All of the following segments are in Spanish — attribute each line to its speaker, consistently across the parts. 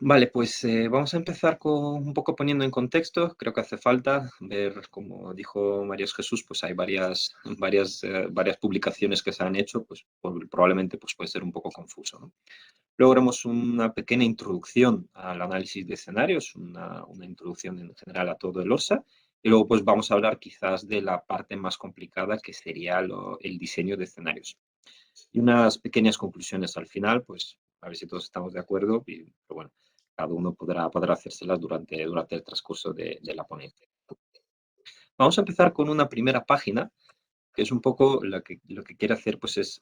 Speaker 1: Vale, pues vamos a empezar con un poco poniendo en contexto. Creo que hace falta ver, como dijo María Jesús, pues hay varias publicaciones que se han hecho, pues probablemente pues puede ser un poco confuso, ¿no? Luego haremos una pequeña introducción al análisis de escenarios, una introducción en general a todo el ORSA, y luego pues vamos a hablar quizás de la parte más complicada que sería el diseño de escenarios. Y unas pequeñas conclusiones al final, pues a ver si todos estamos de acuerdo, pero bueno, cada uno podrá hacérselas durante el transcurso de la ponencia. Vamos a empezar con una primera página, que es un poco lo que quiere hacer, pues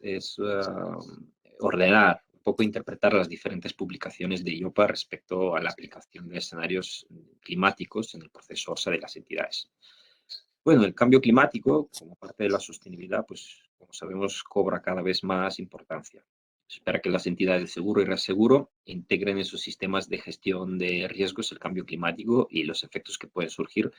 Speaker 1: ordenar, un poco interpretar las diferentes publicaciones de IOPA respecto a la aplicación de escenarios climáticos en el proceso ORSA de las entidades. Bueno, el cambio climático, como parte de la sostenibilidad, pues como sabemos, cobra cada vez más importancia. Se espera que las entidades de seguro y reaseguro integren en sus sistemas de gestión de riesgos el cambio climático y los efectos que pueden surgir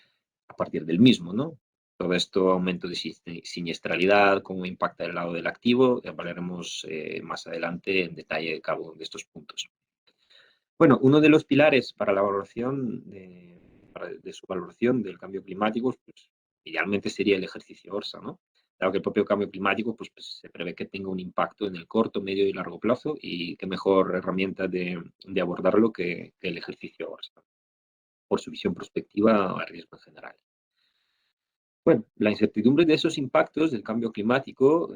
Speaker 1: a partir del mismo, ¿no? Todo esto, aumento de siniestralidad, cómo impacta el lado del activo, hablaremos más adelante en detalle de cada uno de estos puntos. Bueno, uno de los pilares para la valoración de su valoración del cambio climático, pues idealmente sería el ejercicio ORSA, ¿no? Dado que el propio cambio climático pues, se prevé que tenga un impacto en el corto, medio y largo plazo, y qué mejor herramienta de abordarlo que el ejercicio ORSA, por su visión prospectiva a riesgo en general. Bueno, la incertidumbre de esos impactos del cambio climático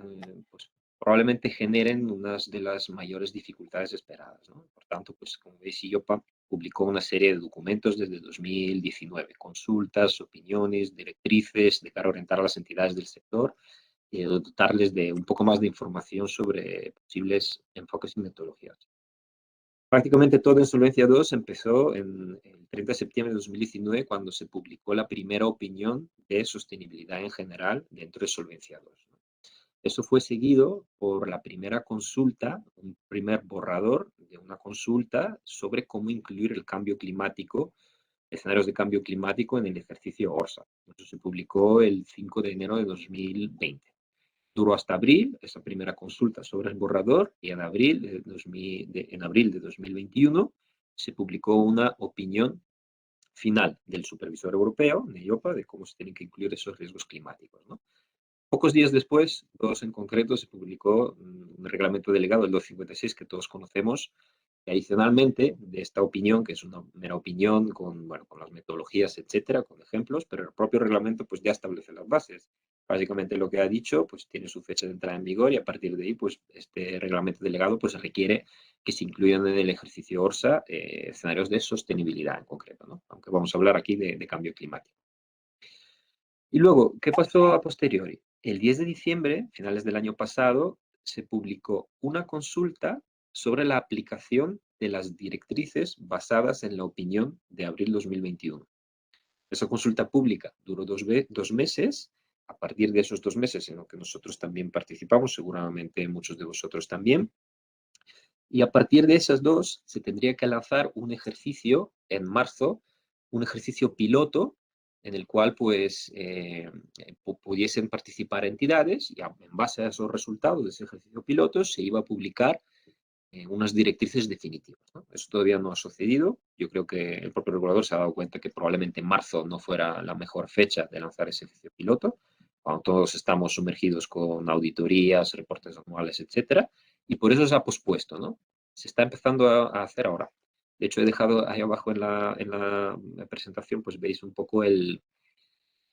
Speaker 1: pues, probablemente generen unas de las mayores dificultades esperadas, ¿no? Por tanto, pues como veis, IOPA publicó una serie de documentos desde 2019, consultas, opiniones, directrices de cara a orientar a las entidades del sector y dotarles de un poco más de información sobre posibles enfoques y metodologías. Prácticamente todo en Solvencia 2 empezó en el 30 de septiembre de 2019, cuando se publicó la primera opinión de sostenibilidad en general dentro de Solvencia 2. Eso fue seguido por la primera consulta, un primer borrador de una consulta sobre cómo incluir el cambio climático, escenarios de cambio climático en el ejercicio ORSA. Eso se publicó el 5 de enero de 2020. Duró hasta abril, esa primera consulta sobre el borrador, y en abril de 2021 se publicó una opinión final del supervisor europeo, de IOPA, de cómo se tienen que incluir esos riesgos climáticos, ¿no? Pocos días después, dos en concreto, se publicó un reglamento delegado, el 256, que todos conocemos, y adicionalmente de esta opinión, que es una mera opinión con, bueno, con las metodologías, etcétera, con ejemplos, pero el propio reglamento pues ya establece las bases. Básicamente lo que ha dicho pues tiene su fecha de entrada en vigor, y a partir de ahí pues este reglamento delegado pues requiere que se incluyan en el ejercicio ORSA escenarios de sostenibilidad en concreto, ¿no? Aunque vamos a hablar aquí de cambio climático. Y luego, ¿qué pasó a posteriori? El 10 de diciembre, finales del año pasado, se publicó una consulta sobre la aplicación de las directrices basadas en la opinión de abril 2021. Esa consulta pública duró dos meses. A partir de esos 2 meses en los que nosotros también participamos, seguramente muchos de vosotros también, y a partir de esas dos se tendría que lanzar un ejercicio en marzo, un ejercicio piloto en el cual pues pudiesen participar entidades, y en base a esos resultados de ese ejercicio piloto se iba a publicar unas directrices definitivas, ¿no? Eso todavía no ha sucedido. Yo creo que el propio regulador se ha dado cuenta que probablemente marzo no fuera la mejor fecha de lanzar ese ejercicio piloto, cuando todos estamos sumergidos con auditorías, reportes anuales, etcétera, y por eso se ha pospuesto, ¿no? Se está empezando a hacer ahora. De hecho, he dejado ahí abajo en la presentación, pues veis un poco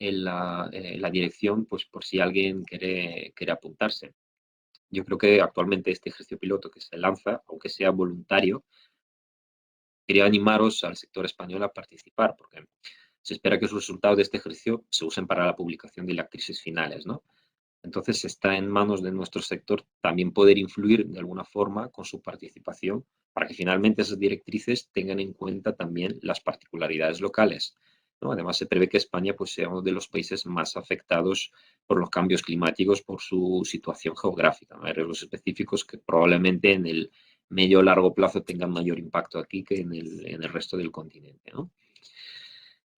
Speaker 1: la dirección, pues por si alguien quiere apuntarse. Yo creo que actualmente este ejercicio piloto que se lanza, aunque sea voluntario, quería animaros al sector español a participar, porque se espera que los resultados de este ejercicio se usen para la publicación de las crisis finales, ¿no? Entonces está en manos de nuestro sector también poder influir de alguna forma con su participación, para que finalmente esas directrices tengan en cuenta también las particularidades locales, ¿no? Además, se prevé que España pues, sea uno de los países más afectados por los cambios climáticos por su situación geográfica, ¿no? Hay riesgos específicos que probablemente en el medio o largo plazo tengan mayor impacto aquí que en el resto del continente, ¿no?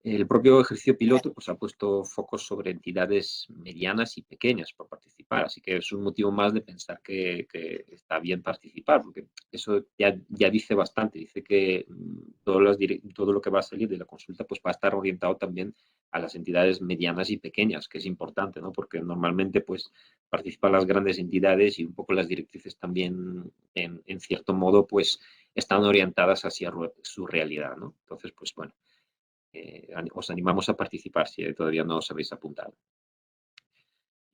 Speaker 1: El propio ejercicio piloto pues, ha puesto focos sobre entidades medianas y pequeñas para participar. participar. Así que es un motivo más de pensar que está bien participar, porque eso ya dice bastante. Dice que todo lo que va a salir de la consulta pues va a estar orientado también a las entidades medianas y pequeñas, que es importante, ¿no? Porque normalmente pues participan las grandes entidades y un poco las directrices también, en cierto modo, pues están orientadas hacia su realidad, ¿no? Entonces, pues bueno, os animamos a participar si todavía no os habéis apuntado.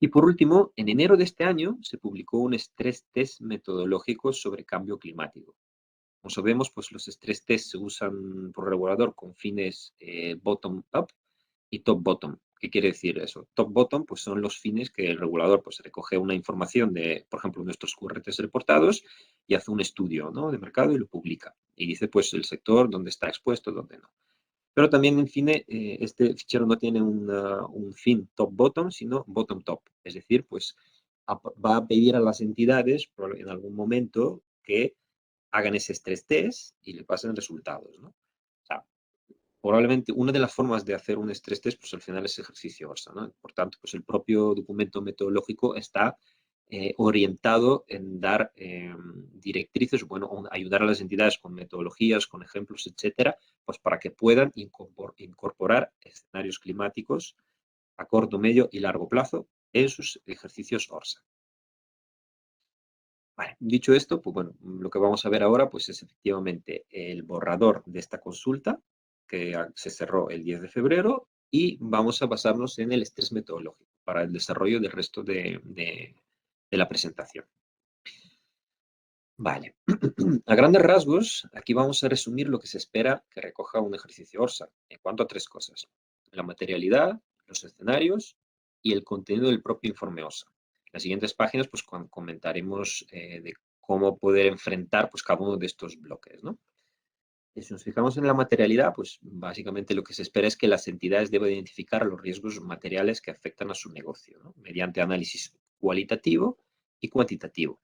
Speaker 1: Y por último, en enero de este año se publicó un estrés test metodológico sobre cambio climático. Como sabemos, pues los estrés test se usan por regulador con fines bottom-up y top-bottom. ¿Qué quiere decir eso? Top-bottom pues son los fines que el regulador pues recoge una información de, por ejemplo, nuestros currentes reportados y hace un estudio, ¿no?, de mercado y lo publica. Y dice pues el sector, dónde está expuesto, dónde no. Pero también, en fin, este fichero no tiene un fin top-bottom, sino bottom-top. Es decir, pues va a pedir a las entidades en algún momento que hagan ese estrés test y le pasen resultados, ¿no? O sea, probablemente una de las formas de hacer un estrés test, pues al final es ejercicio ORSA, ¿no? Por tanto, pues el propio documento metodológico está orientado en dar directrices, bueno, ayudar a las entidades con metodologías, con ejemplos, etcétera, pues para que puedan incorporar escenarios climáticos a corto, medio y largo plazo en sus ejercicios ORSA. Vale, dicho esto, pues bueno, lo que vamos a ver ahora pues es efectivamente el borrador de esta consulta que se cerró el 10 de febrero y vamos a basarnos en el estrés metodológico para el desarrollo del resto de la presentación. Vale, a grandes rasgos, aquí vamos a resumir lo que se espera que recoja un ejercicio ORSA en cuanto a tres cosas: la materialidad, los escenarios y el contenido del propio informe ORSA. En las siguientes páginas pues comentaremos de cómo poder enfrentar pues cada uno de estos bloques, ¿no? Y si nos fijamos en la materialidad, pues básicamente lo que se espera es que las entidades deben identificar los riesgos materiales que afectan a su negocio, ¿no?, mediante análisis cualitativo y cuantitativo.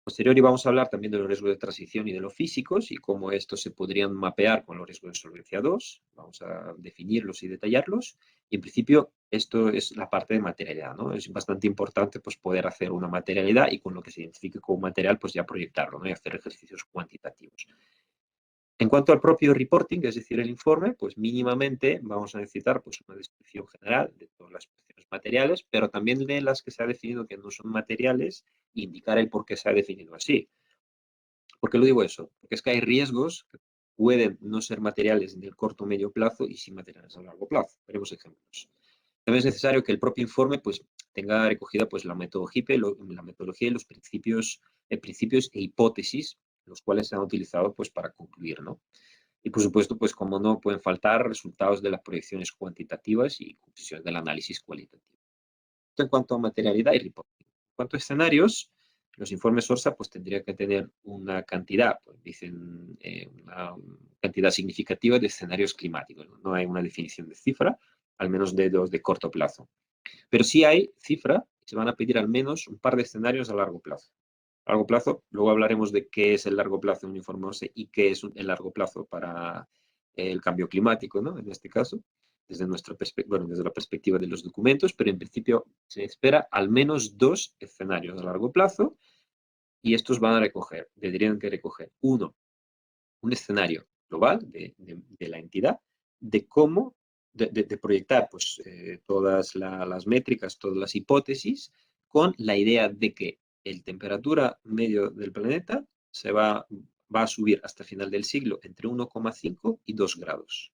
Speaker 1: Posteriori vamos a hablar también de los riesgos de transición y de los físicos y cómo estos se podrían mapear con los riesgos de solvencia 2. Vamos a definirlos y detallarlos. Y en principio esto es la parte de materialidad, ¿no? Es bastante importante pues poder hacer una materialidad y con lo que se identifique como material pues ya proyectarlo, ¿no?, y hacer ejercicios cuantitativos. En cuanto al propio reporting, es decir, el informe, pues mínimamente vamos a necesitar pues una descripción general de todas las cuestiones materiales, pero también de las que se ha definido que no son materiales, indicar el por qué se ha definido así. ¿Por qué lo digo eso? Porque es que hay riesgos que pueden no ser materiales en el corto o medio plazo y sí materiales a largo plazo. Veremos ejemplos. También es necesario que el propio informe pues tenga recogida pues la metodología y los principios e hipótesis los cuales se han utilizado pues para concluir, ¿no? Y por supuesto, pues como no pueden faltar resultados de las proyecciones cuantitativas y conclusiones del análisis cualitativo. Esto en cuanto a materialidad y reporting. En cuanto a escenarios, los informes ORSA pues tendrían que tener una cantidad, pues dicen una cantidad significativa de escenarios climáticos. No hay una definición de cifra, al menos de los de corto plazo. Pero sí hay cifra, se van a pedir al menos un par de escenarios a largo plazo. A largo plazo, luego hablaremos de qué es el largo plazo en un informe ORSA y qué es el largo plazo para el cambio climático, ¿no?, en este caso, desde desde la perspectiva de los documentos, pero en principio se espera al menos dos escenarios a largo plazo y estos tendrían que recoger, uno, un escenario global de la entidad, de cómo, de proyectar pues, todas las métricas, todas las hipótesis, con la idea de que el temperatura medio del planeta va a subir hasta final del siglo entre 1,5 y 2 grados.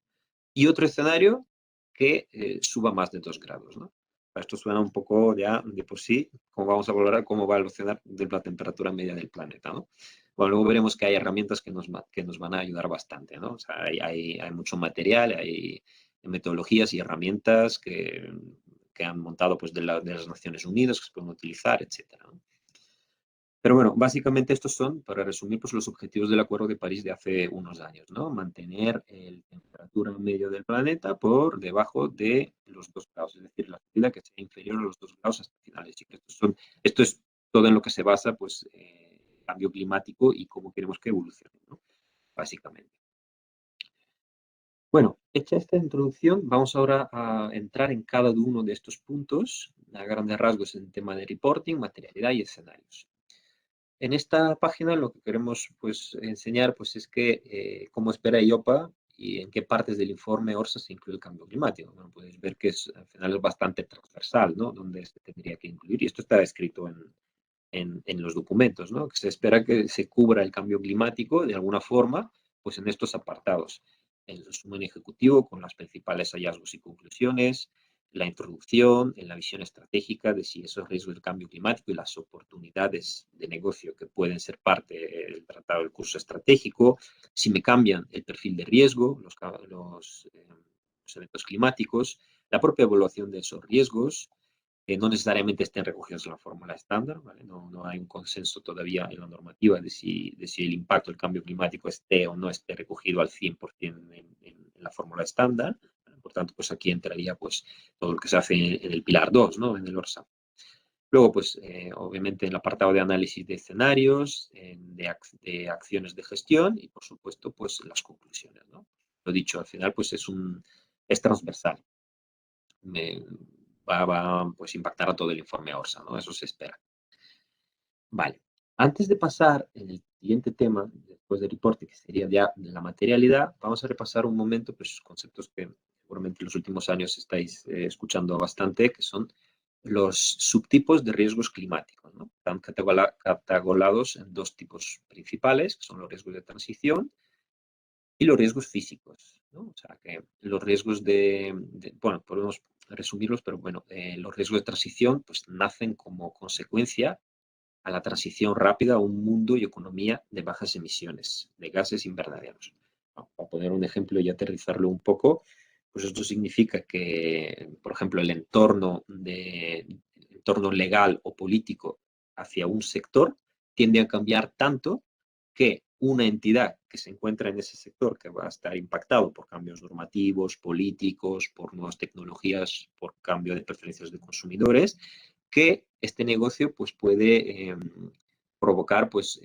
Speaker 1: Y otro escenario que suba más de 2 grados, ¿no? Esto suena un poco ya de por sí, como vamos a valorar cómo va a evolucionar la temperatura media del planeta, ¿no? Bueno, luego veremos que hay herramientas que nos van a ayudar bastante, ¿no? O sea, hay mucho material, hay metodologías y herramientas que han montado pues, de las Naciones Unidas que se pueden utilizar, etcétera, ¿no? Pero bueno, básicamente estos son, para resumir, pues los objetivos del Acuerdo de París de hace unos años, ¿no? Mantener la temperatura medio del planeta por debajo de los 2 grados, es decir, la subida que sea inferior a los 2 grados hasta finales. Y que esto es todo en lo que se basa, pues, el cambio climático y cómo queremos que evolucione, ¿no?, básicamente. Bueno, hecha esta introducción, vamos ahora a entrar en cada uno de estos puntos a grandes rasgos en tema de reporting, materialidad y escenarios. En esta página lo que queremos pues, enseñar pues, es que cómo espera IOPA y en qué partes del informe ORSA se incluye el cambio climático. Bueno, podéis ver que al final es bastante transversal, ¿no? Donde se tendría que incluir, y esto está escrito en los documentos, ¿no? Que se espera que se cubra el cambio climático de alguna forma, pues en estos apartados. El resumen ejecutivo con las principales hallazgos y conclusiones, la introducción, en la visión estratégica de si esos riesgos del cambio climático y las oportunidades de negocio que pueden ser parte del tratado del curso estratégico, si me cambian el perfil de riesgo, los eventos climáticos, la propia evaluación de esos riesgos, no necesariamente estén recogidos en la fórmula estándar, ¿vale? No hay un consenso todavía en la normativa de si el impacto del cambio climático esté o no esté recogido al 100% en la fórmula estándar. Por tanto, pues aquí entraría pues todo lo que se hace en el pilar 2, ¿no? En el ORSA. Luego, pues, obviamente, en el apartado de análisis de escenarios, de acciones de gestión y, por supuesto, pues, las conclusiones, ¿no? Lo dicho, al final, pues, es transversal. Va pues, impactar a todo el informe ORSA, ¿no? Eso se espera. Vale. Antes de pasar en el siguiente tema, después del reporte, que sería ya la materialidad, vamos a repasar un momento pues, conceptos que seguramente en los últimos años estáis escuchando bastante, que son los subtipos de riesgos climáticos, ¿no? Están categorizados en dos tipos principales, que son los riesgos de transición y los riesgos físicos, ¿no? O sea, que los riesgos bueno, podemos resumirlos, pero bueno, los riesgos de transición pues nacen como consecuencia a la transición rápida a un mundo y economía de bajas emisiones de gases invernaderos. Para poner un ejemplo y aterrizarlo un poco, pues esto significa que, por ejemplo, el entorno legal o político hacia un sector tiende a cambiar tanto que una entidad que se encuentra en ese sector, que va a estar impactado por cambios normativos, políticos, por nuevas tecnologías, por cambio de preferencias de consumidores, que este negocio pues, puede provocar pues,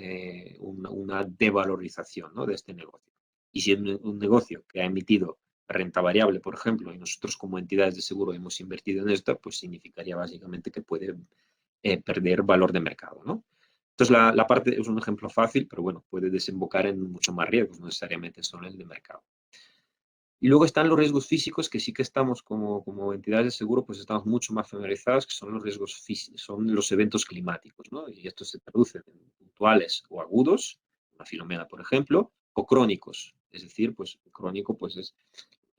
Speaker 1: una devalorización, ¿no? De este negocio. Y si es un negocio que ha emitido renta variable, por ejemplo, y nosotros como entidades de seguro hemos invertido en esto, pues significaría básicamente que puede perder valor de mercado, ¿no? Entonces, la parte es un ejemplo fácil, pero bueno, puede desembocar en mucho más riesgos, no necesariamente solo el de mercado. Y luego están los riesgos físicos, que sí que estamos como entidades de seguro, pues estamos mucho más familiarizados, que son los riesgos físicos, son los eventos climáticos, ¿no? Y estos se traducen en puntuales o agudos, una filomena, por ejemplo, o crónicos. Es decir, pues crónico pues es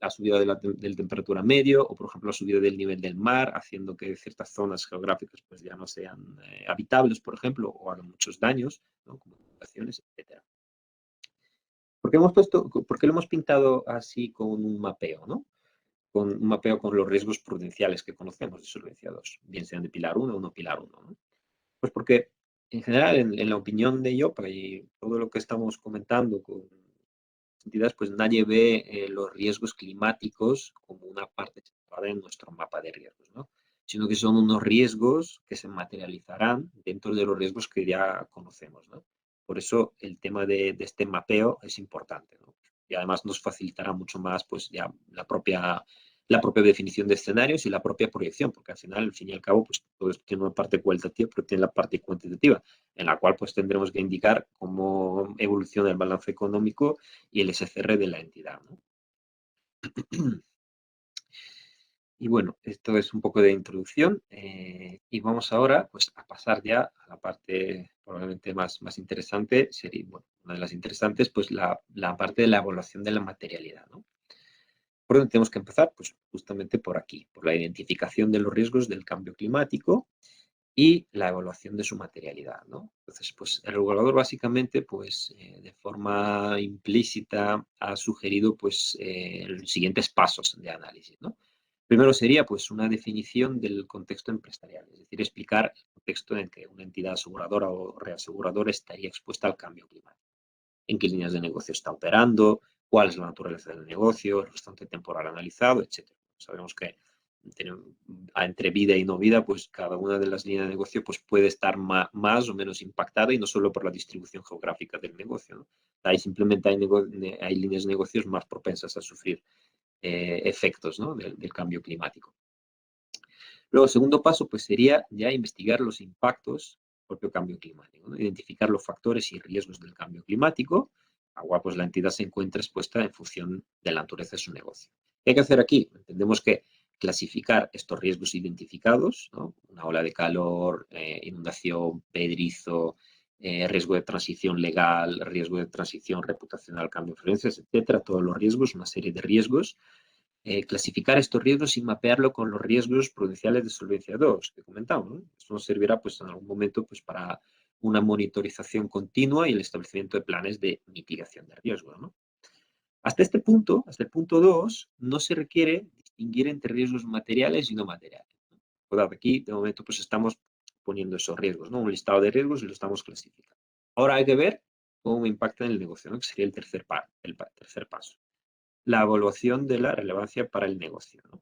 Speaker 1: la subida de la temperatura medio o, por ejemplo, la subida del nivel del mar, haciendo que ciertas zonas geográficas pues ya no sean habitables, por ejemplo, o hagan muchos daños, ¿no? Como inundaciones, etcétera. ¿Por qué lo hemos pintado así con un mapeo, ¿no? Con un mapeo con los riesgos prudenciales que conocemos de solvencia 2, bien sean de pilar 1 o no pilar 1, ¿no? Pues porque, en general, en la opinión de IOPA y todo lo que estamos comentando con entidades, pues nadie ve los riesgos climáticos como una parte separada en nuestro mapa de riesgos, ¿no? Sino que son unos riesgos que se materializarán dentro de los riesgos que ya conocemos, ¿no? Por eso el tema de este mapeo es importante, ¿no? Y además nos facilitará mucho más pues ya la propia definición de escenarios y la propia proyección, porque al final, al fin y al cabo, pues todo esto tiene una parte cualitativa, pero tiene la parte cuantitativa, en la cual pues tendremos que indicar cómo evoluciona el balance económico y el SCR de la entidad, ¿no? Y bueno, esto es un poco de introducción y vamos ahora pues, a pasar ya a la parte probablemente más interesante, sería, bueno, una de las interesantes, pues la parte de la evaluación de la materialidad, ¿no? ¿Por dónde tenemos que empezar? Pues justamente por aquí, por la identificación de los riesgos del cambio climático y la evaluación de su materialidad, ¿no? Entonces, pues el regulador básicamente, pues de forma implícita ha sugerido, pues, los siguientes pasos de análisis, ¿no? Primero sería, pues, una definición del contexto empresarial, es decir, explicar el contexto en que una entidad aseguradora o reaseguradora estaría expuesta al cambio climático, en qué líneas de negocio está operando, cuál es la naturaleza del negocio, el restante temporal analizado, etcétera. Sabemos que entre vida y no vida, pues cada una de las líneas de negocio pues, puede estar más o menos impactada y no solo por la distribución geográfica del negocio, ¿no? Ahí simplemente hay líneas de negocios más propensas a sufrir efectos, ¿no? del cambio climático. Luego, el segundo paso, pues sería ya investigar los impactos del propio cambio climático, ¿no? Identificar los factores y riesgos del cambio climático, a cual pues la entidad se encuentra expuesta en función de la naturaleza de su negocio. ¿Qué hay que hacer aquí? Entendemos que clasificar estos riesgos identificados, ¿no? Una ola de calor, inundación, pedrizo, riesgo de transición legal, riesgo de transición reputacional, cambio de influencias, etcétera, todos los riesgos, una serie de riesgos, clasificar estos riesgos y mapearlo con los riesgos prudenciales de solvencia 2 que comentamos, ¿no? Esto nos servirá pues, en algún momento pues, para una monitorización continua y el establecimiento de planes de mitigación de riesgos, ¿no? Hasta este punto, hasta el punto 2, no se requiere distinguir entre riesgos materiales y no materiales. Cuidado, aquí de momento pues estamos poniendo esos riesgos, ¿no? Un listado de riesgos y lo estamos clasificando. Ahora hay que ver cómo impacta en el negocio, ¿no? Que sería el tercer paso. La evaluación de la relevancia para el negocio, ¿no?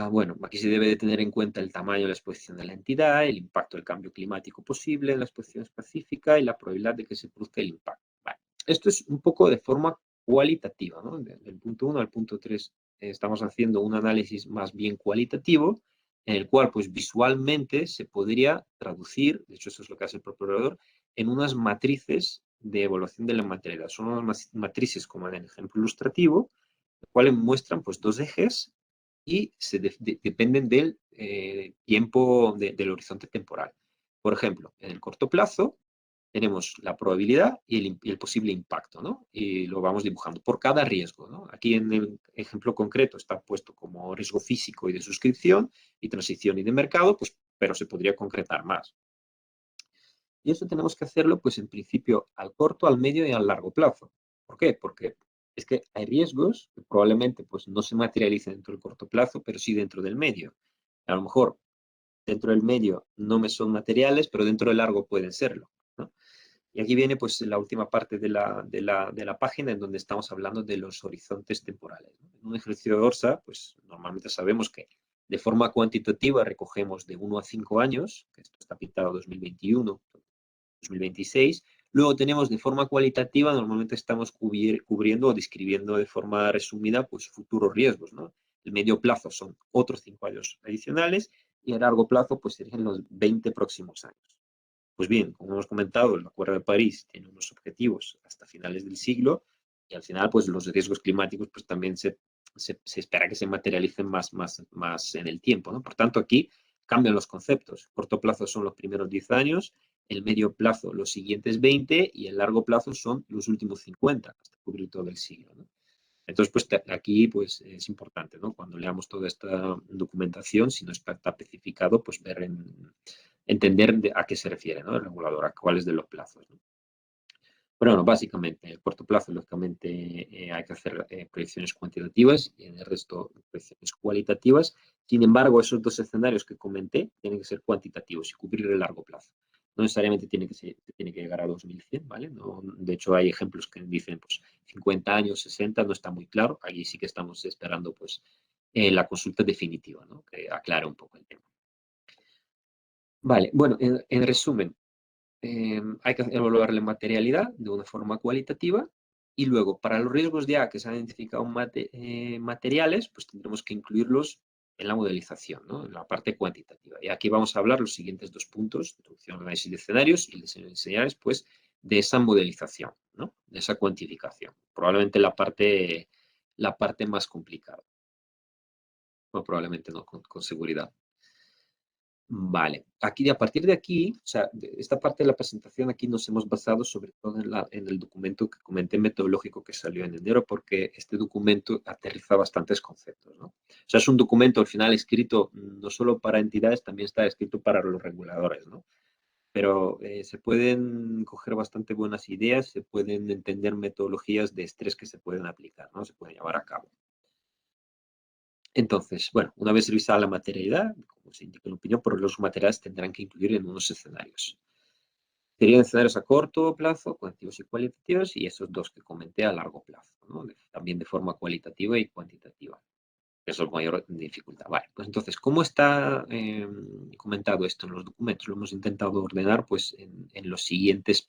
Speaker 1: Bueno, aquí se debe de tener en cuenta el tamaño de la exposición de la entidad, el impacto del cambio climático posible en la exposición específica y la probabilidad de que se produzca el impacto. Vale. Esto es un poco de forma cualitativa, ¿no? Del punto 1 al punto 3 estamos haciendo un análisis más bien cualitativo, en el cual pues visualmente se podría traducir, de hecho eso es lo que hace el propio proveedor, en unas matrices de evaluación de la materialidad. Son unas matrices, como en el ejemplo ilustrativo, las cuales muestran pues dos ejes y dependen del tiempo, del horizonte temporal. Por ejemplo, en el corto plazo tenemos la probabilidad y el posible impacto, ¿no? Y lo vamos dibujando por cada riesgo, ¿no? Aquí en el ejemplo concreto está puesto como riesgo físico y de suscripción y transición y de mercado, pues, pero se podría concretar más. Y eso tenemos que hacerlo, pues en principio, al corto, al medio y al largo plazo. ¿Por qué? Porque es que hay riesgos que probablemente pues, no se materialicen dentro del corto plazo, pero sí dentro del medio. A lo mejor dentro del medio no me son materiales, pero dentro del largo pueden serlo, ¿no? Y aquí viene pues la última parte de la página en donde estamos hablando de los horizontes temporales, ¿no? En un ejercicio de ORSA, pues normalmente sabemos que de forma cuantitativa recogemos de 1 a 5 años, que esto está pintado 2021, 2026. Luego tenemos de forma cualitativa, normalmente estamos cubriendo o describiendo de forma resumida pues futuros riesgos, ¿no? El medio plazo son otros 5 años adicionales y a largo plazo pues serían los 20 próximos años. Pues bien, como hemos comentado, el Acuerdo de París tiene unos objetivos hasta finales del siglo y al final pues los riesgos climáticos pues también se espera que se materialicen más en el tiempo, ¿no? Por tanto, aquí cambian los conceptos. Corto plazo son los primeros 10 años, el medio plazo los siguientes 20 y el largo plazo son los últimos 50 hasta cubrir todo el siglo, ¿no? Entonces, pues aquí pues, es importante, ¿no? Cuando leamos toda esta documentación, si no está especificado, pues entender a qué se refiere, ¿no? El regulador, a cuáles de los plazos, ¿no? Pero bueno, básicamente, en el corto plazo, lógicamente, hay que hacer proyecciones cuantitativas y en el resto, proyecciones cualitativas. Sin embargo, esos dos escenarios que comenté tienen que ser cuantitativos y cubrir el largo plazo. No necesariamente tiene que llegar a 2100, ¿vale? No, de hecho, hay ejemplos que dicen, pues, 50 años, 60, no está muy claro. Allí sí que estamos esperando, pues, la consulta definitiva, ¿no? Que aclare un poco el tema. Vale, bueno, en resumen, hay que evaluar la materialidad de una forma cualitativa y luego para los riesgos ya que se han identificado materiales, pues tendremos que incluirlos en la modelización, ¿no? En la parte cuantitativa. Y aquí vamos a hablar los siguientes dos puntos, introducción, análisis de escenarios y diseño de escenarios, pues de esa modelización, ¿no? De esa cuantificación. Probablemente la parte más complicada. Bueno, probablemente no, con seguridad. Vale, aquí a partir de aquí, o sea, esta parte de la presentación aquí nos hemos basado sobre todo en el documento que comenté metodológico que salió en enero, porque este documento aterriza bastantes conceptos, ¿no? O sea, es un documento al final escrito no solo para entidades, también está escrito para los reguladores, ¿no? Pero se pueden coger bastante buenas ideas, se pueden entender metodologías de estrés que se pueden aplicar, ¿no? Se pueden llevar a cabo. Entonces, bueno, una vez revisada la materialidad, como se indica en la opinión, por los materiales tendrán que incluir en unos escenarios. Serían escenarios a corto plazo, cuantitativos y cualitativos, y esos dos que comenté a largo plazo, ¿no? También de forma cualitativa y cuantitativa. Eso es mayor dificultad. Vale, pues entonces, ¿cómo está comentado esto en los documentos? Lo hemos intentado ordenar pues, en los siguientes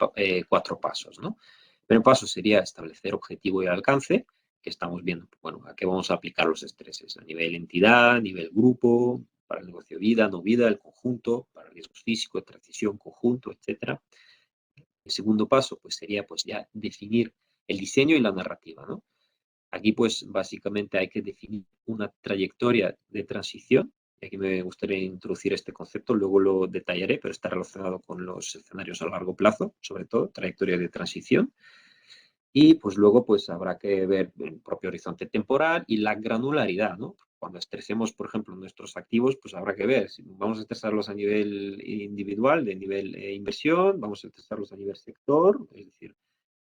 Speaker 1: 4 pasos, ¿no? El primer paso sería establecer objetivo y alcance, que estamos viendo, bueno, a qué vamos a aplicar los estreses, a nivel entidad, a nivel grupo, para el negocio vida, no vida, el conjunto, para riesgos físicos, transición, conjunto, etcétera. El segundo paso, pues sería pues ya definir el diseño y la narrativa, ¿no? Aquí, pues, básicamente hay que definir una trayectoria de transición. Y aquí me gustaría introducir este concepto, luego lo detallaré, pero está relacionado con los escenarios a largo plazo, sobre todo, trayectoria de transición. Y, pues, luego, pues, habrá que ver el propio horizonte temporal y la granularidad, ¿no? Cuando estresemos, por ejemplo, nuestros activos, pues habrá que ver si vamos a estresarlos a nivel individual, de nivel inversión, vamos a estresarlos a nivel sector, es decir,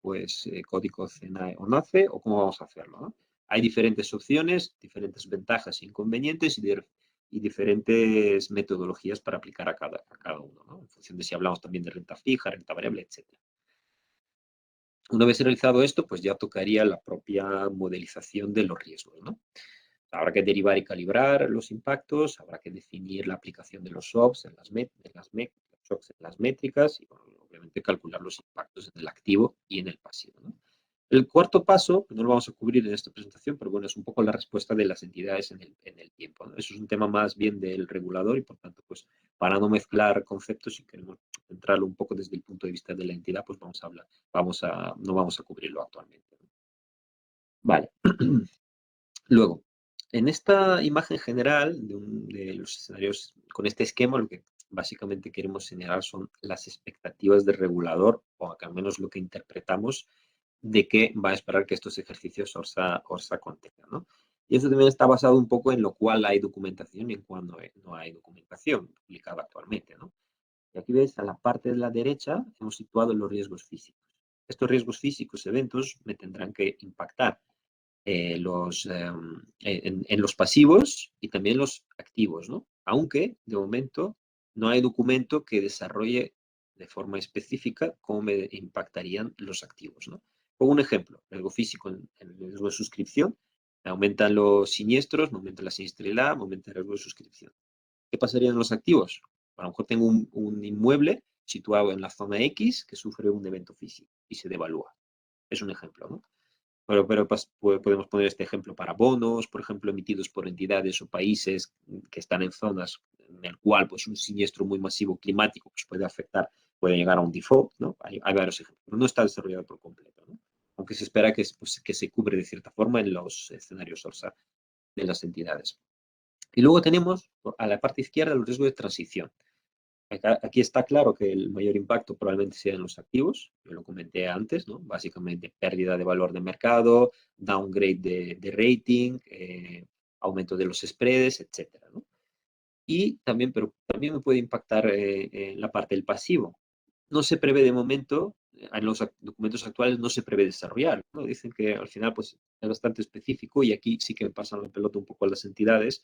Speaker 1: pues código CENAE o NACE, o cómo vamos a hacerlo, ¿no? Hay diferentes opciones, diferentes ventajas e inconvenientes y diferentes metodologías para aplicar a cada uno, ¿no? En función de si hablamos también de renta fija, renta variable, etcétera. Una vez realizado esto, pues ya tocaría la propia modelización de los riesgos, ¿no? Habrá que derivar y calibrar los impactos, habrá que definir la aplicación de los shocks shocks en las métricas y, bueno, obviamente, calcular los impactos en el activo y en el pasivo, ¿no? El cuarto paso, no lo vamos a cubrir en esta presentación, pero bueno, es un poco la respuesta de las entidades en el tiempo, ¿no? Eso es un tema más bien del regulador y, por tanto, pues, para no mezclar conceptos, si queremos centrarlo un poco desde el punto de vista de la entidad, pues vamos a hablar, no vamos a cubrirlo actualmente, ¿no? Vale. Luego, en esta imagen general de los escenarios, con este esquema, lo que básicamente queremos señalar son las expectativas del regulador, o al menos lo que interpretamos de qué va a esperar que estos ejercicios ORSA contengan, ¿no? Y eso también está basado un poco en lo cual hay documentación y en cuál no hay documentación publicada actualmente, ¿no? Y aquí ves, a la parte de la derecha, hemos situado los riesgos físicos. Estos riesgos físicos, eventos, me tendrán que impactar en los pasivos y también los activos, ¿no? Aunque, de momento, no hay documento que desarrolle de forma específica cómo me impactarían los activos, ¿no? Pongo un ejemplo, riesgo físico en el riesgo de suscripción, me aumentan los siniestros, me aumenta la siniestralidad, me aumenta el riesgo de suscripción. ¿Qué pasaría en los activos? A lo mejor tengo un inmueble situado en la zona X que sufre un evento físico y se devalúa. Es un ejemplo, ¿no? Pero podemos poner este ejemplo para bonos, por ejemplo, emitidos por entidades o países que están en zonas en el cual pues, un siniestro muy masivo climático pues, puede afectar, puede llegar a un default, ¿no? Hay varios ejemplos. No está desarrollado por completo, ¿no? Aunque se espera pues, que se cubre de cierta forma en los escenarios ORSA de las entidades. Y luego tenemos a la parte izquierda los riesgos de transición. Aquí está claro que el mayor impacto probablemente sea en los activos, yo lo comenté antes, ¿no? Básicamente pérdida de valor de mercado, downgrade de rating, aumento de los spreads, etcétera, ¿no? Y también, pero también me puede impactar en la parte del pasivo. No se prevé de momento, en los documentos actuales no se prevé desarrollar, ¿no? Dicen que al final pues es bastante específico y aquí sí que pasan la pelota un poco a las entidades,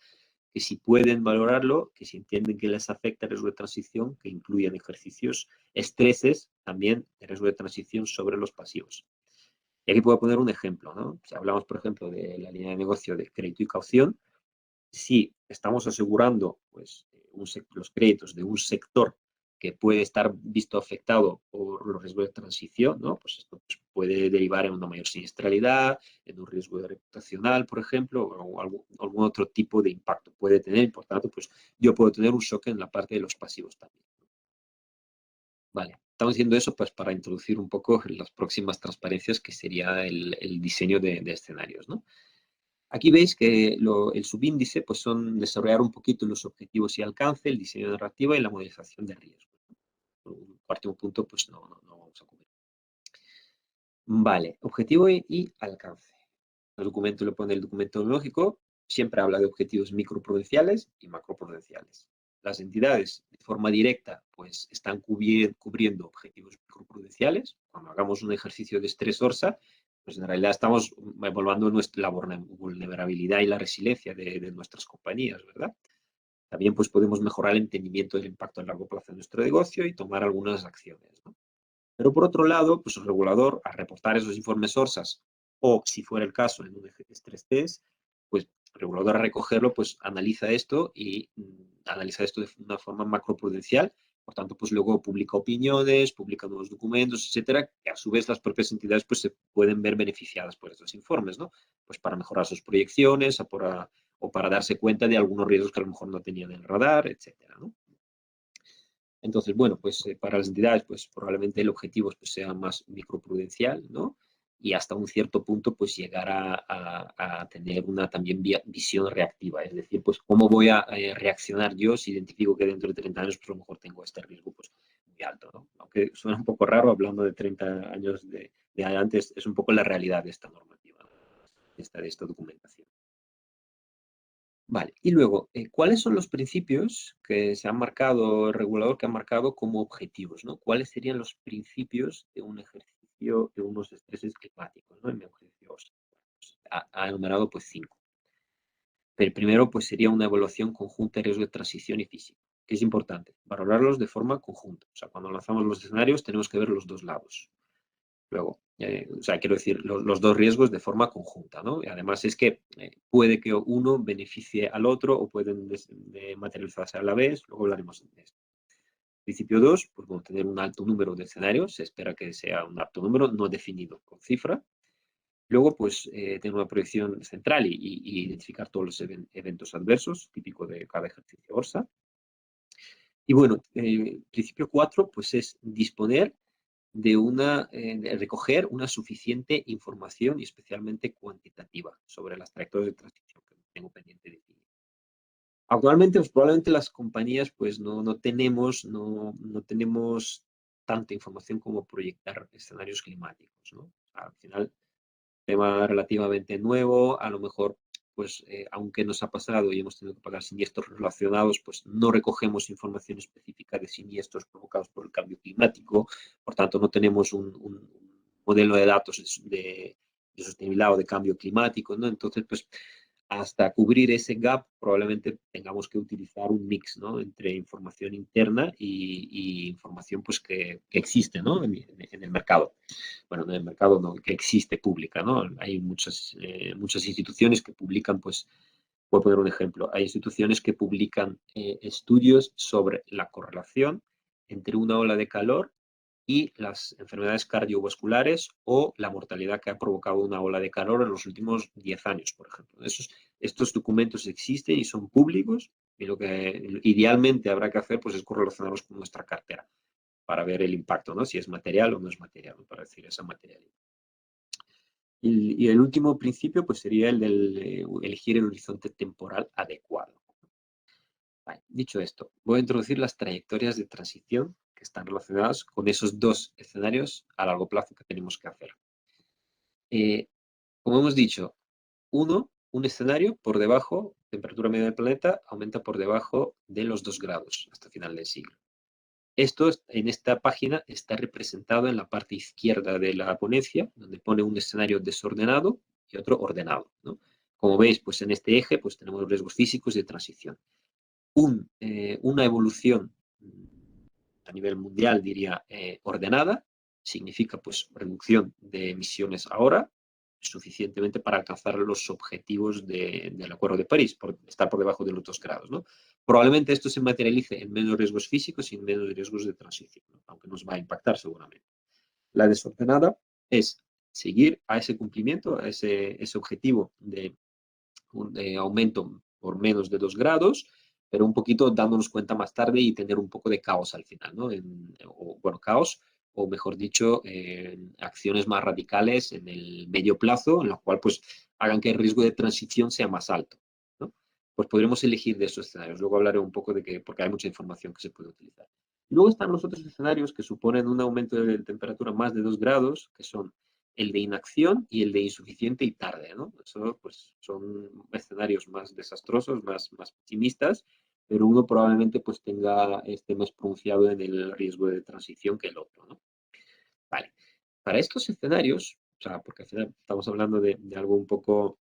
Speaker 1: que si pueden valorarlo, que si entienden que les afecta el riesgo de transición, que incluyan ejercicios, estreses también de riesgo de transición sobre los pasivos. Y aquí puedo poner un ejemplo, ¿no? Si hablamos, por ejemplo, de la línea de negocio de crédito y caución, si estamos asegurando pues, los créditos de un sector que puede estar visto afectado por los riesgos de transición, ¿no? Pues esto pues, puede derivar en una mayor siniestralidad, en un riesgo reputacional, por ejemplo, o algún otro tipo de impacto puede tener. Y por tanto, pues yo puedo tener un shock en la parte de los pasivos también. Vale, estamos haciendo eso pues para introducir un poco las próximas transparencias, que sería el diseño de escenarios, ¿no? Aquí veis que el subíndice pues son desarrollar un poquito los objetivos y alcance, el diseño de narrativa y la modelización de riesgo. Un cuarto punto pues no vamos a cubrir. Vale, objetivo y alcance. El documento lo pone el documento lógico, siempre habla de objetivos microprudenciales y macroprudenciales. Las entidades de forma directa pues están cubriendo objetivos microprudenciales. Cuando hagamos un ejercicio de estrés ORSA, pues en realidad estamos evaluando la vulnerabilidad y la resiliencia de nuestras compañías, ¿verdad? También pues podemos mejorar el entendimiento del impacto a largo plazo de nuestro negocio y tomar algunas acciones, ¿no? Pero por otro lado, pues el regulador, al reportar esos informes ORSAS, o si fuera el caso en un estrés test, pues el regulador, a recogerlo, pues analiza esto y analiza esto de una forma macroprudencial. Por tanto, pues luego publica opiniones, publica nuevos documentos, etcétera, que a su vez las propias entidades pues se pueden ver beneficiadas por estos informes, ¿no? Pues para mejorar sus proyecciones, o para darse cuenta de algunos riesgos que a lo mejor no tenían en el radar, etcétera, ¿no? Entonces, bueno, pues para las entidades, pues probablemente el objetivo pues, sea más microprudencial, ¿no? Y hasta un cierto punto, pues llegar a tener una también visión reactiva. Es decir, pues cómo voy a reaccionar yo si identifico que dentro de 30 años, pues a lo mejor tengo este riesgo pues, muy alto, ¿no? Aunque suena un poco raro hablando de 30 años de antes, es un poco la realidad de esta normativa, ¿no? De esta documentación. Vale, y luego, ¿cuáles son los principios que se han marcado, el regulador que ha marcado como objetivos, ¿no? ¿Cuáles serían los principios de un ejercicio de unos estreses climáticos, ¿no? En mi ejercicio OSA. Pues, ha enumerado pues 5. El primero pues sería una evaluación conjunta de riesgo de transición y físico, que es importante, valorarlos de forma conjunta. O sea, cuando lanzamos los escenarios tenemos que ver los dos lados. Luego, o sea, quiero decir, los dos riesgos de forma conjunta, ¿no? Y además es que puede que uno beneficie al otro o pueden materializarse a la vez, luego hablaremos de esto. Principio 2, pues bueno, tener un alto número de escenarios, se espera que sea un alto número no definido con cifra. Luego, pues, tener una proyección central y identificar todos los eventos adversos, típico de cada ejercicio ORSA. Y bueno, principio 4, pues es disponer de recoger una suficiente información y especialmente cuantitativa sobre las trayectorias de transición que tengo pendiente de definir. Actualmente, pues, probablemente las compañías pues no tenemos tanta información como proyectar escenarios climáticos, ¿no? Al final, tema relativamente nuevo, a lo mejor, pues, aunque nos ha pasado y hemos tenido que pagar siniestros relacionados, pues no recogemos información específica de siniestros provocados por el cambio climático, por tanto no tenemos un modelo de datos de sostenibilidad o de cambio climático, ¿no? Entonces, pues, hasta cubrir ese gap, probablemente tengamos que utilizar un mix, ¿no? Entre información interna y información pues, que existe, ¿no? En el mercado. Bueno, en el mercado no, que existe pública, ¿no? Hay muchas instituciones que publican, pues, voy a poner un ejemplo, hay instituciones que publican estudios sobre la correlación entre una ola de calor y las enfermedades cardiovasculares o la mortalidad que ha provocado una ola de calor en los últimos 10 años, por ejemplo. Estos documentos existen y son públicos y lo que idealmente habrá que hacer pues, es correlacionarlos con nuestra cartera para ver el impacto, ¿no? Si es material o no es material, ¿no? Para decir esa materialidad. Y el último principio pues, sería el de elegir el horizonte temporal adecuado. Vale, dicho esto, voy a introducir las trayectorias de transición que están relacionadas con esos dos escenarios a largo plazo que tenemos que hacer. Como hemos dicho, un escenario por debajo, temperatura media del planeta, aumenta por debajo de los 2 grados hasta final del siglo. Esto en esta página está representado en la parte izquierda de la ponencia, donde pone un escenario desordenado y otro ordenado, ¿no? Como veis, pues en este eje pues tenemos riesgos físicos y de transición. Una evolución a nivel mundial, diría, ordenada, significa pues reducción de emisiones ahora, suficientemente para alcanzar los objetivos del Acuerdo de París, por estar por debajo de los 2 grados, ¿no? Probablemente esto se materialice en menos riesgos físicos y en menos riesgos de transición, ¿no? Aunque nos va a impactar seguramente. La desordenada es seguir a ese cumplimiento, a ese objetivo de aumento por menos de 2 grados, pero un poquito dándonos cuenta más tarde y tener un poco de caos al final, ¿no? Bueno, caos, o mejor dicho, acciones más radicales en el medio plazo, en lo cual pues hagan que el riesgo de transición sea más alto, ¿no? Pues podremos elegir de esos escenarios. Luego hablaré un poco de que, porque hay mucha información que se puede utilizar. Luego están los otros escenarios que suponen un aumento de temperatura más de 2 grados, que son el de inacción y el de insuficiente y tarde, ¿no? Eso, pues, son escenarios más desastrosos, más pesimistas, pero uno probablemente pues esté más pronunciado en el riesgo de transición que el otro, ¿no? Vale. Para estos escenarios, o sea, porque al final estamos hablando de algo un poco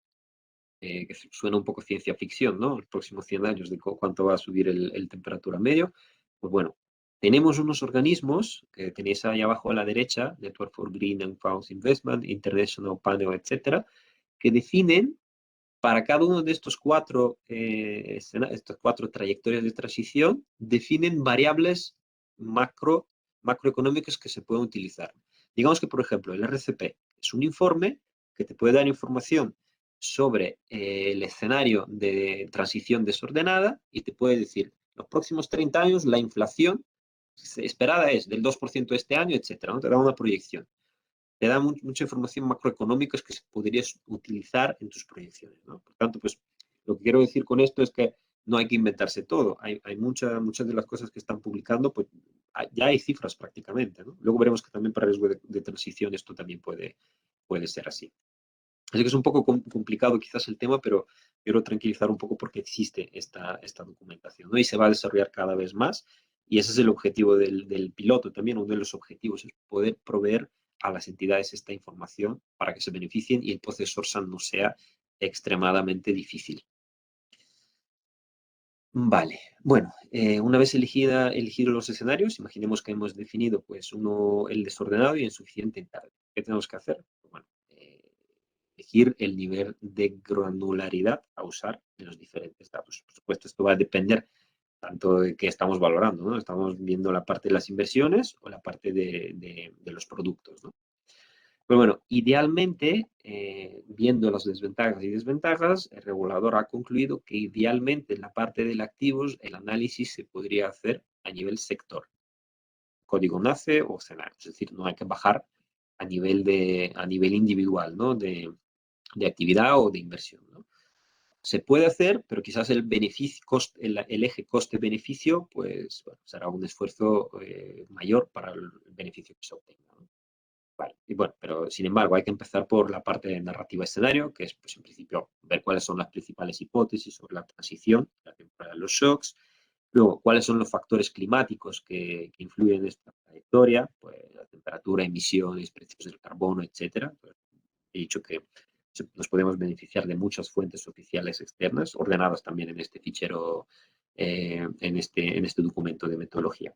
Speaker 1: que suena un poco ciencia ficción, ¿no? Los próximos 100 años de cuánto va a subir el temperatura medio. Pues bueno, tenemos unos organismos que tenéis ahí abajo a la derecha, Network for Green and Fast Investment, International Panel, etcétera, que definen para cada uno de estas cuatro trayectorias de transición, definen variables macroeconómicas que se pueden utilizar. Digamos que, por ejemplo, el RCP es un informe que te puede dar información sobre el escenario de transición desordenada y te puede decir, los próximos 30 años la inflación esperada es del 2% este año, etcétera, ¿no? Te da una proyección. Te da mucha información macroeconómica que podrías utilizar en tus proyecciones, ¿no? Por tanto, pues lo que quiero decir con esto es que no hay que inventarse todo. Hay muchas de las cosas que están publicando, pues ya hay cifras prácticamente, ¿no? Luego veremos que también para riesgo de transición esto también puede ser así. Así que es un poco complicado quizás el tema, pero quiero tranquilizar un poco porque existe esta documentación, ¿no? Y se va a desarrollar cada vez más. Y ese es el objetivo del piloto también, uno de los objetivos es poder proveer a las entidades esta información para que se beneficien y el proceso SAN no sea extremadamente difícil. Vale, bueno, una vez elegidos los escenarios, imaginemos que hemos definido pues uno, el desordenado y insuficiente en tarde. ¿Qué tenemos que hacer? Bueno, elegir el nivel de granularidad a usar en los diferentes datos. Por supuesto, esto va a depender tanto de qué estamos valorando, ¿no? Estamos viendo la parte de las inversiones o la parte de los productos, ¿no? Pero bueno, idealmente, viendo las desventajas y desventajas, el regulador ha concluido que idealmente en la parte de activos el análisis se podría hacer a nivel sector, código NACE o escenario. Es decir, no hay que bajar a nivel individual, ¿no? De actividad o de inversión, ¿no? Se puede hacer, pero quizás el beneficio, el eje coste-beneficio, pues bueno, será un esfuerzo mayor para el beneficio que se obtenga, ¿no? Vale. Y bueno, pero sin embargo hay que empezar por la parte de narrativa escenario, que es pues en principio ver cuáles son las principales hipótesis sobre la transición, la temporada de los shocks, luego cuáles son los factores climáticos que influyen en esta trayectoria, pues la temperatura, emisiones, precios del carbono, etcétera. Pues, he dicho que nos podemos beneficiar de muchas fuentes oficiales externas, ordenadas también en este fichero, en este documento de metodología.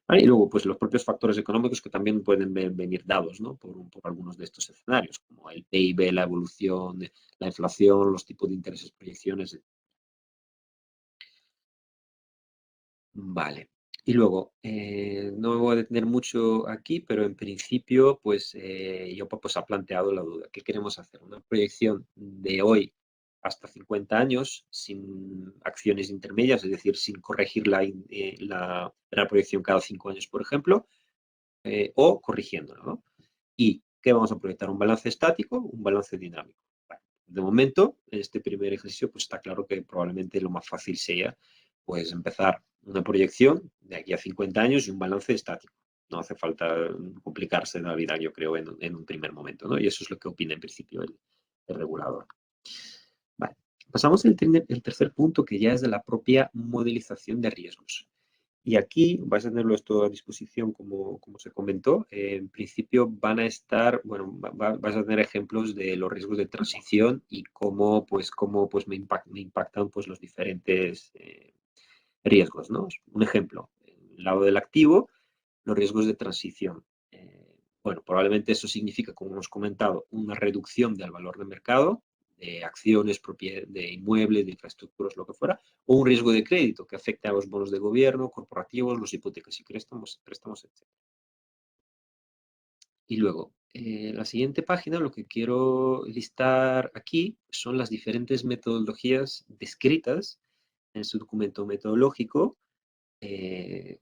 Speaker 1: ¿Vale? Y luego, pues los propios factores económicos que también pueden venir dados, ¿no? por algunos de estos escenarios, como el PIB, la evolución, la inflación, los tipos de intereses, proyecciones. Vale. Y luego, no me voy a detener mucho aquí, pero en principio, pues IOPA pues, ha planteado la duda. ¿Qué queremos hacer? ¿Una proyección de hoy hasta 50 años sin acciones intermedias, es decir, sin corregir la proyección cada 5 años, por ejemplo, o corrigiéndola, ¿no? ¿Y qué vamos a proyectar? ¿Un balance estático o un balance dinámico? Bueno, de momento, en este primer ejercicio, pues está claro que probablemente lo más fácil sea pues empezar una proyección de aquí a 50 años y un balance estático. No hace falta complicarse la vida, yo creo, en un primer momento, ¿no? Y eso es lo que opina en principio el regulador. Vale. Pasamos al tercer punto, que ya es de la propia modelización de riesgos. Y aquí vais a tenerlo esto a disposición, como se comentó. En principio van a estar, bueno, vais a tener ejemplos de los riesgos de transición y cómo me impactan pues, los diferentes riesgos, ¿no? Un ejemplo, en el lado del activo, los riesgos de transición. Bueno, probablemente eso significa, como hemos comentado, una reducción del valor de mercado, de acciones, de inmuebles, de infraestructuras, lo que fuera, o un riesgo de crédito que afecte a los bonos de gobierno, corporativos, los hipotecas y préstamos, etc. Y luego, la siguiente página, lo que quiero listar aquí son las diferentes metodologías descritas en su documento metodológico eh,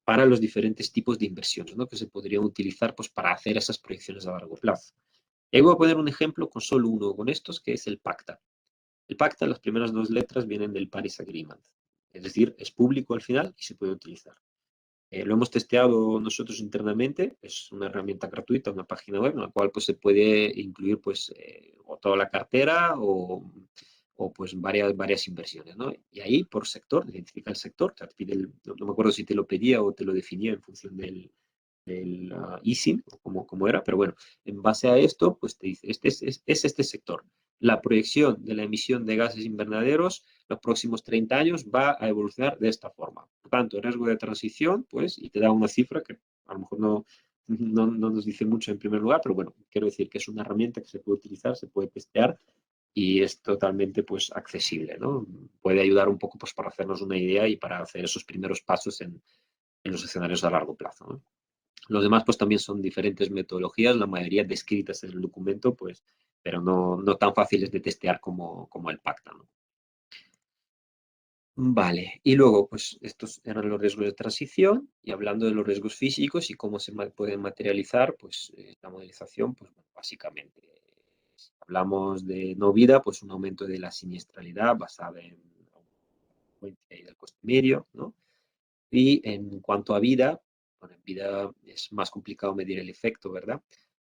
Speaker 1: para los diferentes tipos de inversiones, ¿no? Que se podrían utilizar pues, para hacer esas proyecciones a largo plazo. Y ahí voy a poner un ejemplo con solo uno con estos, que es el PACTA. El PACTA, las primeras dos letras vienen del Paris Agreement. Es decir, es público al final y se puede utilizar. Lo hemos testeado nosotros internamente, es una herramienta gratuita, una página web en la cual pues, se puede incluir pues, o toda la cartera o pues varias inversiones, ¿no? Y ahí por sector, identifica el sector, te pide no me acuerdo si te lo pedía o te lo definía en función del ISIN, o como era, pero bueno, en base a esto, pues te dice, es este sector. La proyección de la emisión de gases invernaderos los próximos 30 años va a evolucionar de esta forma. Por tanto, el riesgo de transición, pues, y te da una cifra que a lo mejor no nos dice mucho en primer lugar, pero bueno, quiero decir que es una herramienta que se puede utilizar, se puede testear y es totalmente pues accesible, ¿no? Puede ayudar un poco pues para hacernos una idea y para hacer esos primeros pasos en los escenarios a largo plazo, ¿no? Los demás pues también son diferentes metodologías, la mayoría descritas en el documento, pues pero no tan fáciles de testear como el PACTA, ¿no? Vale, y luego, pues estos eran los riesgos de transición, y hablando de los riesgos físicos y cómo pueden materializar, pues la modelización, pues bueno, básicamente, si hablamos de no vida, pues un aumento de la siniestralidad basada en la frecuencia y del coste medio, ¿no? Y en cuanto a vida, bueno, en vida es más complicado medir el efecto, ¿verdad?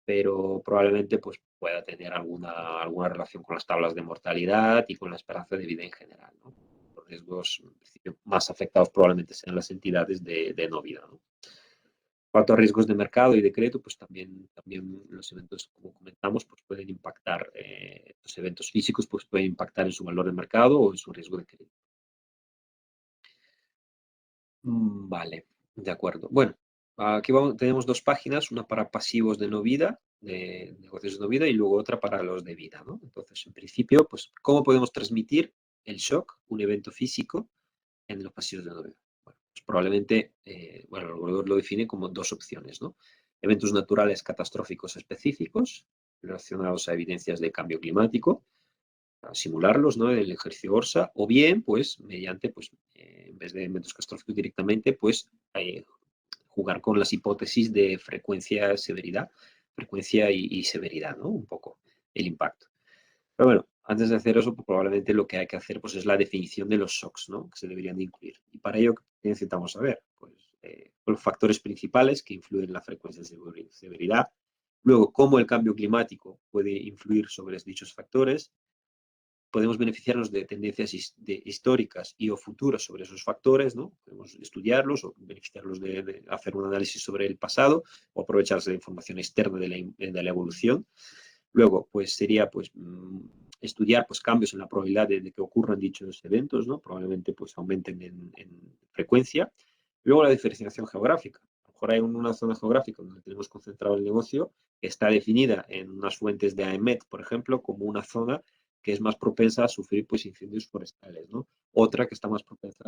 Speaker 1: Pero probablemente pues, pueda tener alguna relación con las tablas de mortalidad y con la esperanza de vida en general, ¿no? Los riesgos en principio, más afectados probablemente sean las entidades de no vida, ¿no? En cuanto a riesgos de mercado y de crédito, pues también los eventos, como comentamos, pues pueden impactar, los eventos físicos pues pueden impactar en su valor de mercado o en su riesgo de crédito. Vale, de acuerdo. Bueno, aquí tenemos dos páginas, una para pasivos de no vida, de negocios de no vida, y luego otra para los de vida, ¿no? Entonces, en principio, pues, ¿cómo podemos transmitir el shock, un evento físico, en los pasivos de no vida? Bueno, pues probablemente, bueno, el regulador lo define como dos opciones, ¿no? Eventos naturales catastróficos específicos relacionados a evidencias de cambio climático, a simularlos, ¿no? El ejercicio ORSA, o bien, pues, mediante, pues, en vez de eventos catastróficos directamente, pues, jugar con las hipótesis de frecuencia, severidad, frecuencia y severidad, ¿no? Un poco el impacto. Pero bueno, antes de hacer eso, pues, probablemente lo que hay que hacer, pues, es la definición de los shocks, ¿no? Que se deberían de incluir. Y para ello, ¿qué necesitamos saber? Pues, los factores principales que influyen en la frecuencia y severidad. Luego, cómo el cambio climático puede influir sobre dichos factores. Podemos beneficiarnos de tendencias históricas y o futuras sobre esos factores, ¿no? Podemos estudiarlos o beneficiarlos de hacer un análisis sobre el pasado o aprovecharse de información externa de la evolución. Luego, pues sería pues, estudiar pues, cambios en la probabilidad de que ocurran dichos eventos, ¿no? Probablemente pues, aumenten en frecuencia. Luego, la diferenciación geográfica. A lo mejor hay una zona geográfica donde tenemos concentrado el negocio que está definida en unas fuentes de AEMET, por ejemplo, como una zona que es más propensa a sufrir pues, incendios forestales, ¿no? Otra que está más propensa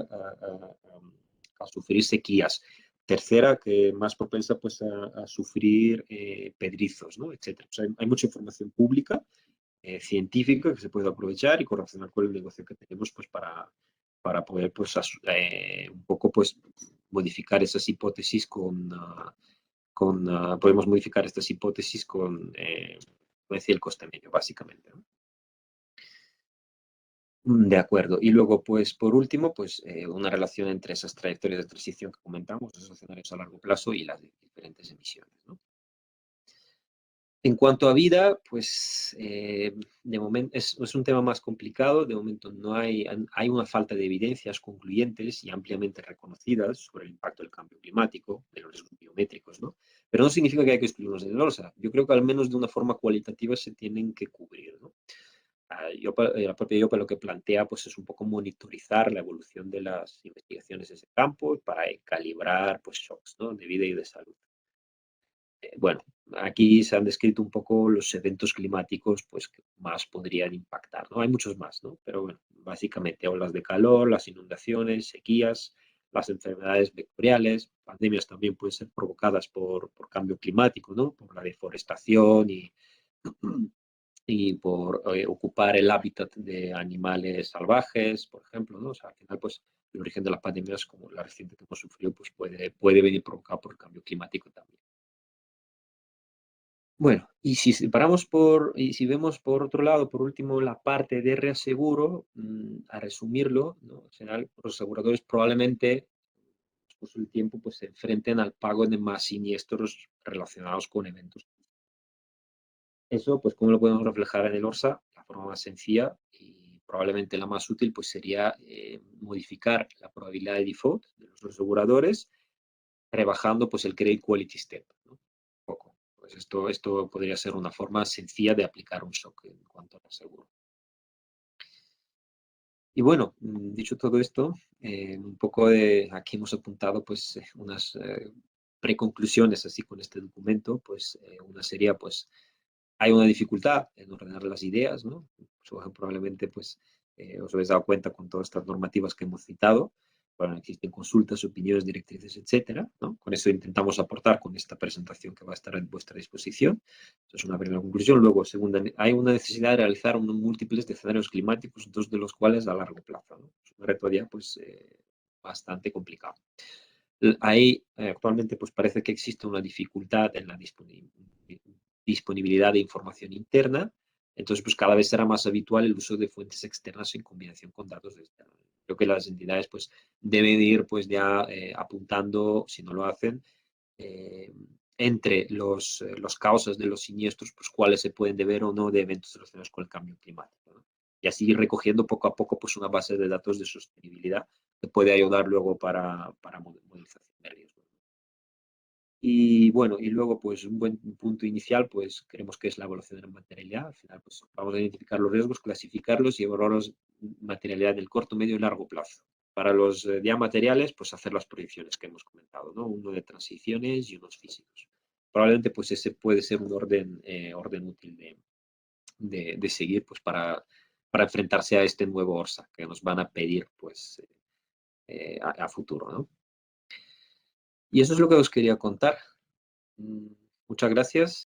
Speaker 1: a sufrir sequías. Tercera, que más propensa pues, a sufrir pedrizos, ¿no? Etcétera. O sea, hay mucha información pública, científica, que se puede aprovechar y correlacionar con el negocio que tenemos pues, para poder pues, un poco pues, modificar esas hipótesis podemos modificar estas hipótesis con decir, el coste medio, básicamente, ¿no? De acuerdo. Y luego, pues, por último, pues, una relación entre esas trayectorias de transición que comentamos, esos escenarios a largo plazo y las diferentes emisiones, ¿no? En cuanto a vida, pues, de momento es un tema más complicado. De momento no hay una falta de evidencias concluyentes y ampliamente reconocidas sobre el impacto del cambio climático, de los riesgos biométricos, ¿no? Pero no significa que hay que excluirlos de la bolsa. Yo creo que al menos de una forma cualitativa se tienen que cubrir, ¿no? La propia IOPA lo que plantea pues, es un poco monitorizar la evolución de las investigaciones en ese campo para calibrar pues, shocks, ¿no? De vida y de salud. Bueno, aquí se han descrito un poco los eventos climáticos pues, que más podrían impactar, ¿no? Hay muchos más, ¿no? Pero bueno, básicamente olas de calor, las inundaciones, sequías, las enfermedades vectoriales, pandemias también pueden ser provocadas por cambio climático, ¿no? Por la deforestación y por ocupar el hábitat de animales salvajes, por ejemplo, ¿no? O sea, al final, pues, el origen de las pandemias, como la reciente que hemos sufrido, pues puede venir provocado por el cambio climático también. Bueno, y si separamos y si vemos por otro lado, por último, la parte de reaseguro, a resumirlo, ¿no? Al final, los aseguradores probablemente, después del tiempo, pues se enfrenten al pago de más siniestros relacionados con eventos. Eso, pues, ¿cómo lo podemos reflejar en el ORSA? La forma más sencilla y probablemente la más útil, pues, sería modificar la probabilidad de default de los aseguradores, rebajando, pues, el credit quality step, ¿no? Un poco. Pues esto podría ser una forma sencilla de aplicar un shock en cuanto al seguro. Y bueno, dicho todo esto, un poco aquí hemos apuntado, pues, unas preconclusiones así con este documento, pues, una sería, pues, hay una dificultad en ordenar las ideas, ¿no? Probablemente, pues, os habéis dado cuenta con todas estas normativas que hemos citado. Bueno, existen consultas, opiniones, directrices, etcétera, ¿no? Con eso intentamos aportar con esta presentación que va a estar a vuestra disposición. Eso es una primera conclusión. Luego, segunda, hay una necesidad de realizar múltiples de escenarios climáticos, dos de los cuales a largo plazo, ¿no? Es una reto ya, pues, bastante complicado. Ahí, actualmente, pues parece que existe una dificultad en la disponibilidad de información interna. Entonces, pues cada vez será más habitual el uso de fuentes externas en combinación con datos externos. Creo que las entidades pues deben ir pues ya apuntando, si no lo hacen, eh, entre los causas de los siniestros, pues cuáles se pueden deber o no de eventos relacionados con el cambio climático, ¿no? Y así ir recogiendo poco a poco pues una base de datos de sostenibilidad que puede ayudar luego para modelización de riesgos. Y bueno, y luego, pues un buen punto inicial, pues creemos que es la evaluación de la materialidad. Al final, pues vamos a identificar los riesgos, clasificarlos y evaluar los materialidad del corto, medio y largo plazo. Para los ya materiales, pues hacer las proyecciones que hemos comentado, ¿no? Uno de transiciones y unos físicos. Probablemente, pues ese puede ser un orden útil de seguir, pues para enfrentarse a este nuevo ORSA que nos van a pedir, pues, a futuro, ¿no? Y eso es lo que os quería contar. Mm, Muchas gracias.